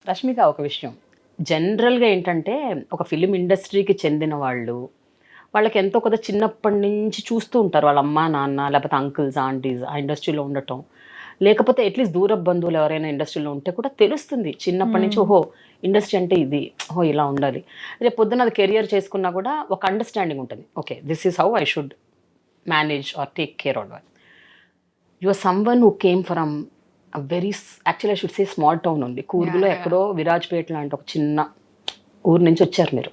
రష్మిక, ఒక విషయం జనరల్గా ఏంటంటే, ఒక ఫిలిం ఇండస్ట్రీకి చెందిన వాళ్ళకి ఎంతో కొంత చిన్నప్పటి నుంచి చూస్తూ ఉంటారు వాళ్ళ అమ్మ నాన్న లేకపోతే అంకుల్స్ ఆంటీస్ ఆ ఇండస్ట్రీలో ఉండటం, లేకపోతే అట్లీస్ట్ దూర బంధువులు ఎవరైనా ఇండస్ట్రీలో ఉంటే కూడా తెలుస్తుంది చిన్నప్పటి నుంచి. ఓహో, ఇండస్ట్రీ అంటే ఇది, ఓహో ఇలా ఉండాలి. రేపు పొద్దున్న అది కెరియర్ చేసుకున్నా కూడా ఒక అండర్స్టాండింగ్ ఉంటుంది. Okay, this is how I should manage or take care of. You are someone who came from very, actually I should say small town ఉంది, కూర్గులో ఎక్కడో విరాజ్పేట లాంటి ఒక చిన్న ఊరు నుంచి వచ్చారు మీరు.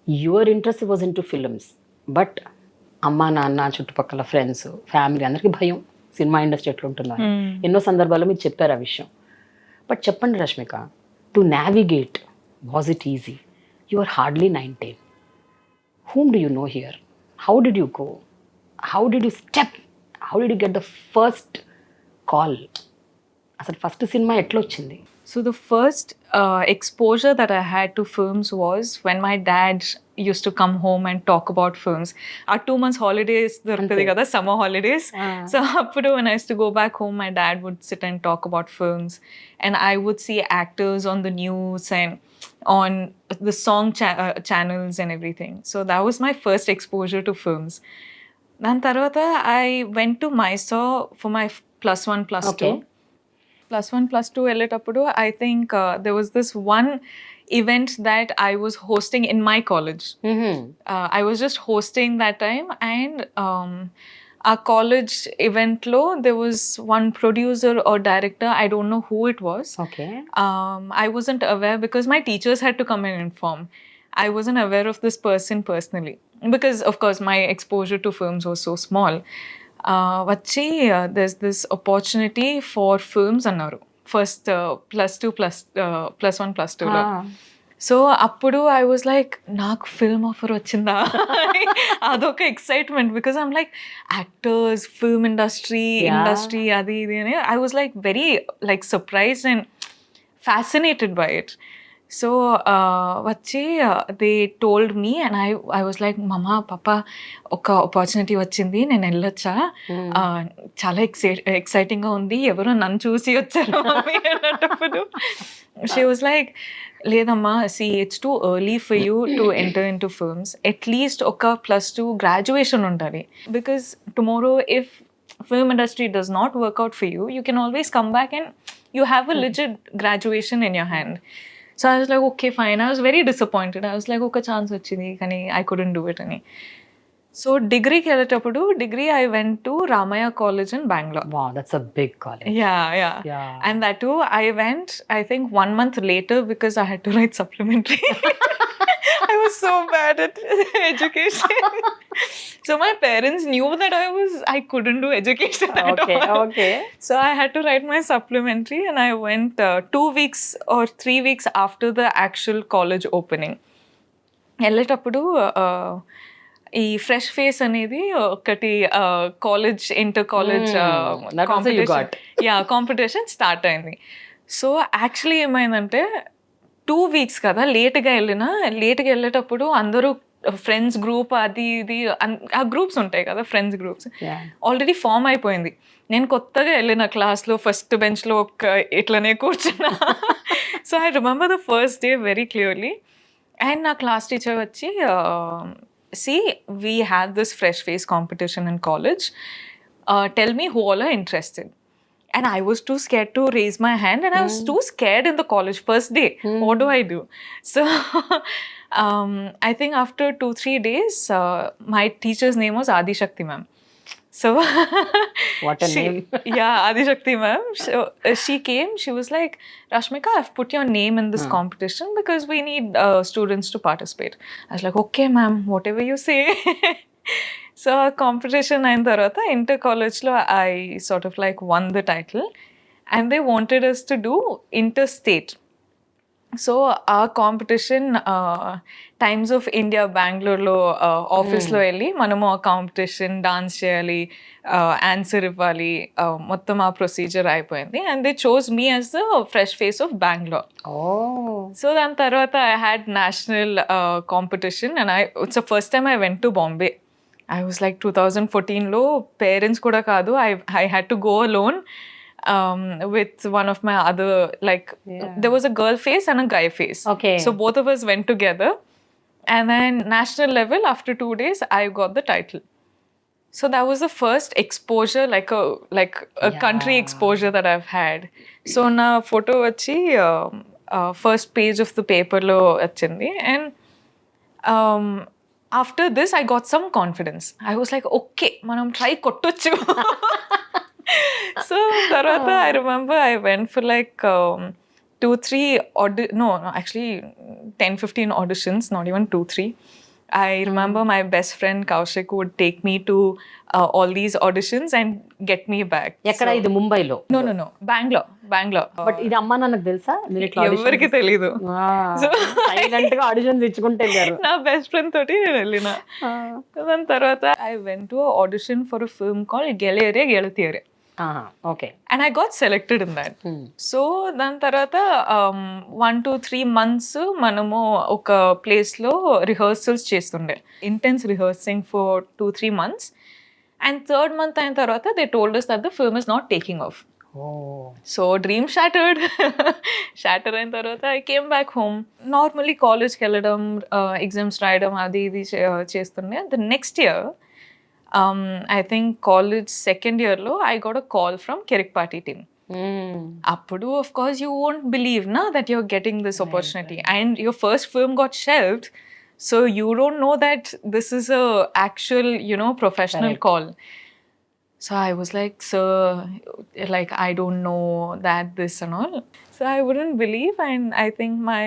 Your interest was in to films, but అమ్మ నాన్న చుట్టుపక్కల ఫ్రెండ్స్ ఫ్యామిలీ అందరికీ భయం సినిమా ఇండస్ట్రీ ఎట్లుంటుందో అని. ఎన్నో సందర్భాల్లో మీరు చెప్పారు ఆ విషయం. బట్ చెప్పండి Rashmika, to navigate, was it easy? You are hardly 19. whom do you know here? How did you go? How did you step? How did you get the first call? అసలు ఫస్ట్ సినిమా ఎట్లా వచ్చింది? So the first exposure that I had to films was when my dad used to come home and talk about films. Our 2 months holidays, the summer holidays. So when I used to go back home, my dad would sit and talk about films, and I would see actors on the news and on the song channels and everything. So that was my first exposure to films. Then tarvata I went to Mysore for my +1 +2. +1 +2 వెళ్ళేటప్పుడు I think there was this one event that I was hosting in my college. I was just hosting that time, and our college event lo there was one producer or director, I don't know who it was. I wasn't aware because my teachers had to come and inform. I wasn't aware of this person personally because of course my exposure to films was so small. వచ్చి there's this opportunity for films అన్నారు first +2 +1 +2లో. So అప్పుడు I was like, నాకు film offer వచ్చిందా? అదొక excitement because I'm like actors, film industry అది ఇది అని I was like very like surprised and fascinated by it. So వచ్చి they told me and I was like, మమ్మ పాప ఒక ఆపర్చునిటీ వచ్చింది, నేను వెళ్ళొచ్చా? చాలా ఎక్సైటింగ్గా ఉంది, ఎవరో నన్ను చూసి వచ్చారు అన్నప్పుడు షీ వాజ్ లైక్, లేదమ్మా, see it's too early for you to enter in to films. At least ఒక +2 గ్రాడ్యుయేషన్ ఉంటుంది, because tomorrow if film industry does not work out for you, you can always come back and you have a legit graduation in your hand. So I was like, okay, fine. I was very disappointed. I was like, okay, chance vachindi kani I couldn't do it ani. So degree ki velletappudu, I went to Ramaya College in Bangalore. Wow, that's a big college. Yeah. And that too I went, I think 1 month later because I had to write supplementary. I was so bad at education. So my parents knew that I couldn't do education at all. Okay. So I had to write my supplementary and I went 2 weeks or 3 weeks after the actual college opening. వెళ్ళేటప్పుడు ఈ fresh face అనేది ఒకటి college inter college competition start అయింది. So actually ఏమైందంటే 2 weeks కదా లేట్గా వెళ్ళేటప్పుడు అందరూ ఫ్రెండ్స్ గ్రూప్ అది ఇది ఆ గ్రూప్స్ ఉంటాయి కదా, ఫ్రెండ్స్ గ్రూప్స్ ఆల్రెడీ ఫామ్ అయిపోయింది. నేను కొత్తగా వెళ్ళిన క్లాస్లో ఫస్ట్ బెంచ్లో ఇట్లనే కూర్చున్నా. So I remember the first day very clearly. And నా క్లాస్ టీచర్ వచ్చి, see, we have this fresh face competition in college. Tell me who all are interested. And I was too scared to raise my hand, and I was too scared in the college first day. What do I do? So I think after 2-3 days, my teacher's name was Adi Shakti ma'am. So what a name. Yeah, Adi Shakti ma'am. So, she came, she was like, Rashmika, I've put your name in this competition because we need students to participate. I was like, okay ma'am, whatever you say. So competition అయిన తర్వాత inter కాలేజ్లో I sort of like won the title and they wanted us to do interstate. So ఆ competition times of India బెంగళూరులో ఆఫీస్లో వెళ్ళి మనము ఆ competition dance చేయాలి, ఆన్సర్ ఇవ్వాలి, మొత్తం ఆ ప్రొసీజర్ అయిపోయింది. And they chose me as the fresh face of Bengaluru. So దాని తర్వాత I had national competition and it's the first time I went to Bombay. I was like 2014లో, పేరెంట్స్ కూడా కాదు, I had to go alone. with one of my other, like, there was a girl face and a guy face. Okay. So both of us went together. And then national level, after 2 days, I got the title. So that was the first exposure, like a country exposure that I've had. So na photo vachi first page of the paper lo vachindi, and after this I got some confidence. I was like, okay, manam try kottochu. So tarvata I remember I went for like 2-3 actually 10-15 auditions, not even 2-3. I remember my best friend Kaushik would take me to all these auditions and get me back. ఎక్కడ ఇది ముంబైలో? No, Bangalore. But ఇది అమ్మా నాన్నకు తెలుసా మీరు ఇట్లా ఎవరికి తెలీదు. సైలెంట్ గా ఆడిషన్స్ ఇచ్చుకుంటే వెళ్ళారు. నా బెస్ట్ ఫ్రెండ్ తోటి నేను వెళ్ళిన. దాని తర్వాత I went to an audition for a film called ಗೆಳೆಯರೇ ಗೆಳತಿಯರೇ. Okay. And I got selected in that. So దాని తర్వాత 1-3 months మనము ఒక ప్లేస్ లో రిహర్సల్స్ చేస్తుండే, intense రిహర్సింగ్ for 2-3 months. And 3rd month అయిన తర్వాత they told us that the film is not taking off. So dream shattered. అయిన తర్వాత I came back home. Normally కాలేజ్కి వెళ్ళడం, ఎగ్జామ్స్ రాయడం అది ఇది చేస్తుండే. The next year, I think college 2nd year lo I got a call from Kirrik Party team. Appudu of course you won't believe na that you're getting this opportunity, and your first film got shelved, so you don't know that this is a actual, professional call. So I was like, sir, like I don't know that this and all. So I wouldn't believe, and I think my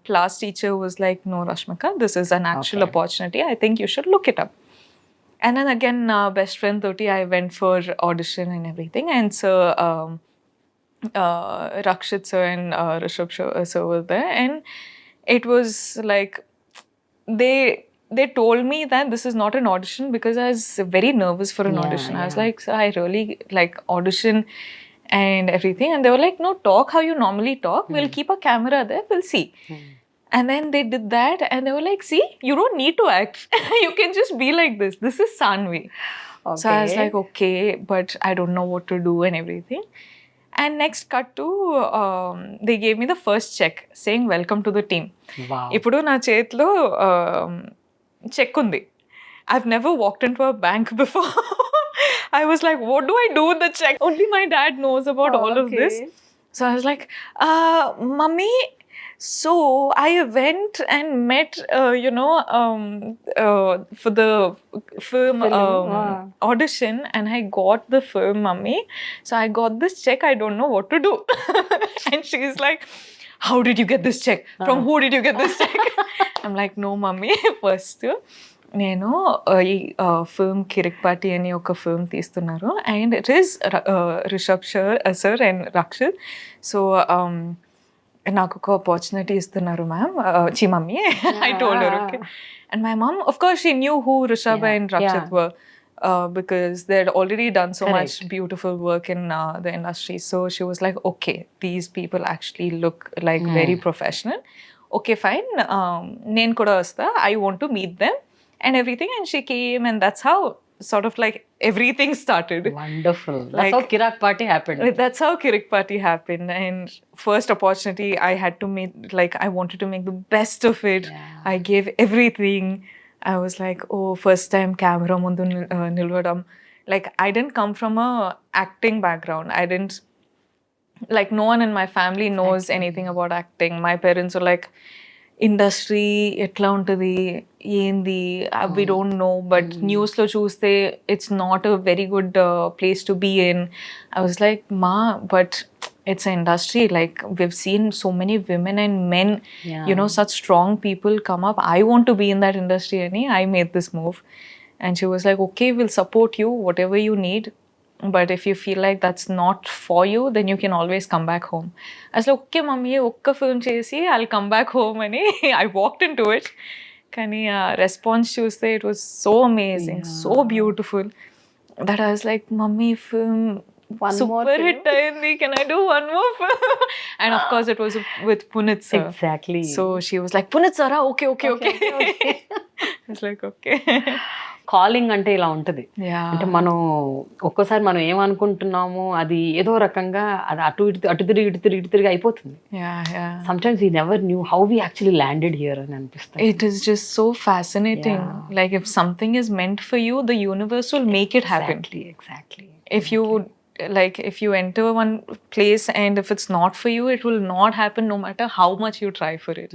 class teacher was like, no Rashmika, this is an actual opportunity, I think you should look it up. And then again, best friend Thoti, I went for audition and everything. And so Rakshit sir and Rishabh sir were there. And it was like, they told me that this is not an audition, because I was very nervous for an audition. I was like, sir, I really like audition and everything. And they were like, no, talk how you normally talk. We'll keep a camera there. We'll see. And then they did that and they were like, see, you don't need to act. You can just be like this. This is Sanvi. Okay. So I was like, okay, but I don't know what to do and everything. And next cut to, they gave me the first check saying, welcome to the team. Wow. Ippudu na chetlo check undi. I've never walked into a bank before. I was like, what do I do with the check? Only my dad knows about all of this. So I was like, mummy, so I went and met, for the film audition, and I got the film, mummy. So I got this check, I don't know what to do. And she's like, how did you get this check? From who did you get this check? I'm like, no, mummy. First, నేను ఈ film Kirik party అని ఒక film తీస్తున్నారు, and it is Rishab sir and Rakshit. So నాకు ఒక opportunity ఇస్తున్నారు ma'am, mummy. I told her, okay. And my mom, of course, she knew who Rishabh and Rakshit were, because they had already done so much beautiful work in the industry. So she was like, okay, these people actually look like very professional. Okay, fine. Nen kuda vasta. I want to meet them and everything. And she came, and that's how sort of like everything started. Wonderful. That's how Kirrik Party happened. That's how Kirrik Party happened. And first opportunity, I had to make, like, I wanted to make the best of it. I gave everything. I was like, oh, first time camera mundu nilvadam. Like, I didn't come from a acting background. I didn't, like, no one in my family knows anything about acting. My parents were like, industry etla untadi endi, we don't know, but news lo chuste it's not a very good place to be in. I was like, ma, but it's an industry, like we've seen so many women and men, such strong people come up. I want to be in that industry, and I made this move. And she was like, okay, we'll support you whatever you need, but if you feel like that's not for you, then you can always come back home. I was like, okay mummy, okka film chesi I'll come back home. And I walked into it. Kani response chuste, it was so amazing, so beautiful, that I was like, mummy, film one super more hit ayindi, can I do one more film? And of course it was with Punit sir. Exactly. So she was like, Punit sir, okay. I was like, okay. Calling అంటే ఇలా ఉంటుంది. Yeah. అంటే మనం ఒక్కోసారి మనం ఏమనుకుంటున్నాము అది ఏదో రకంగా అది అటు తిరిగి అయిపోతుంది. Yeah. Sometimes we never knew how we actually landed here అని అనిపిస్తుంది. It is just so fascinating. Yeah. Like if something is meant for you, the universe will make it happen. Exactly. If you if you enter one place and if it's not for you, it will not happen no matter how much you try for it.